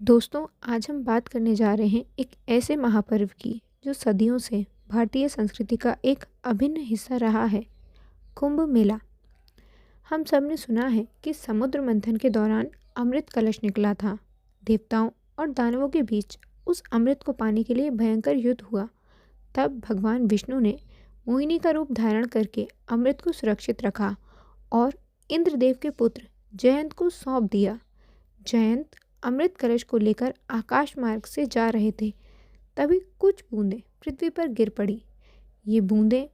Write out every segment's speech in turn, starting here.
दोस्तों, आज हम बात करने जा रहे हैं एक ऐसे महापर्व की जो सदियों से भारतीय संस्कृति का एक अभिन्न हिस्सा रहा है। कुंभ मेला। हम सब ने सुना है कि समुद्र मंथन के दौरान अमृत कलश निकला था। देवताओं और दानवों के बीच उस अमृत को पाने के लिए भयंकर युद्ध हुआ। तब भगवान विष्णु ने मोहिनी का रूप धारण करके अमृत को सुरक्षित रखा और इंद्रदेव के पुत्र जयंत को सौंप दिया। जयंत अमृत कलश को लेकर आकाश मार्ग से जा रहे थे। तभी कुछ बूंदें पृथ्वी पर गिर पड़ी। ये बूंदें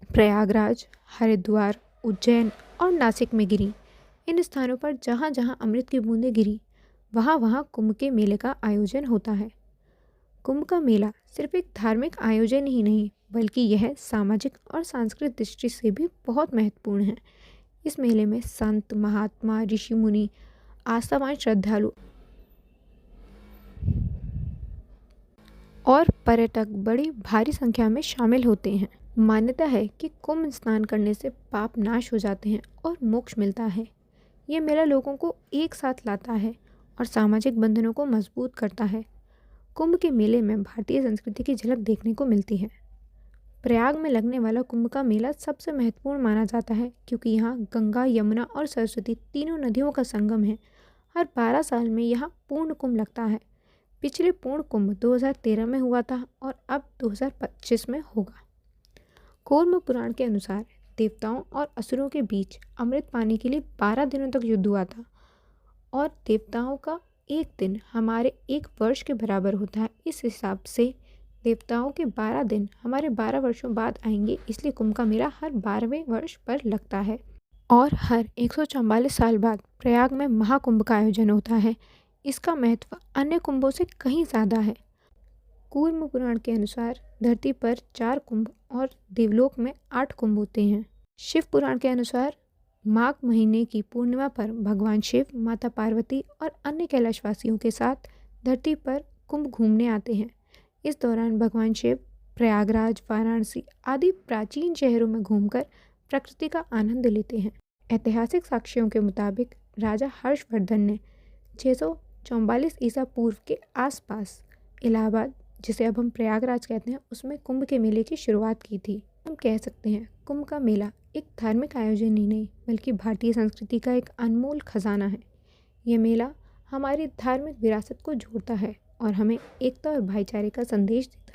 प्रयागराज, हरिद्वार, उज्जैन और नासिक में गिरी। इन स्थानों पर जहाँ जहाँ अमृत की बूंदें गिरी, वहाँ वहाँ कुंभ के मेले का आयोजन होता है। कुंभ का मेला सिर्फ एक धार्मिक आयोजन ही नहीं, बल्कि यह सामाजिक और सांस्कृतिक दृष्टि से भी बहुत महत्वपूर्ण है। इस मेले में संत, महात्मा, ऋषि मुनि, आस्थावान श्रद्धालु और पर्यटक बड़ी भारी संख्या में शामिल होते हैं। मान्यता है कि कुंभ स्नान करने से पाप नाश हो जाते हैं और मोक्ष मिलता है। ये मेला लोगों को एक साथ लाता है और सामाजिक बंधनों को मजबूत करता है। कुंभ के मेले में भारतीय संस्कृति की झलक देखने को मिलती है। प्रयाग में लगने वाला कुंभ का मेला सबसे महत्वपूर्ण माना जाता है क्योंकि यहाँ गंगा, यमुना और सरस्वती तीनों नदियों का संगम है। हर 12 साल में यहाँ पूर्ण कुंभ लगता है। पिछले पूर्ण कुंभ 2013 में हुआ था और अब 2025 में होगा। कूर्म पुराण के अनुसार देवताओं और असुरों के बीच अमृत पाने के लिए 12 दिनों तक युद्ध हुआ था और देवताओं का एक दिन हमारे एक वर्ष के बराबर होता है। इस हिसाब से देवताओं के 12 दिन हमारे 12 वर्षों बाद आएंगे, इसलिए कुंभ का मेला हर 12वें वर्ष पर लगता है और हर 144 साल बाद प्रयाग में महाकुंभ का आयोजन होता है। इसका महत्व अन्य कुंभों से कहीं ज़्यादा है। कूर्म पुराण के अनुसार धरती पर 4 कुंभ और देवलोक में 8 कुंभ होते हैं। शिव पुराण के अनुसार माघ महीने की पूर्णिमा पर भगवान शिव, माता पार्वती और अन्य कैलाशवासियों के साथ धरती पर कुंभ घूमने आते हैं। इस दौरान भगवान शिव प्रयागराज, वाराणसी आदि प्राचीन शहरों में घूमकर प्रकृति का आनंद लेते हैं। ऐतिहासिक साक्ष्यों के मुताबिक राजा हर्षवर्धन ने 644 ईसा पूर्व के आसपास इलाहाबाद, जिसे अब हम प्रयागराज कहते हैं, उसमें कुंभ के मेले की शुरुआत की थी। हम कह सकते हैं कुंभ का मेला एक धार्मिक आयोजन ही नहीं, बल्कि भारतीय संस्कृति का एक अनमोल खजाना है। यह मेला हमारी धार्मिक विरासत को जोड़ता है और हमें एकता और भाईचारे का संदेश देता है।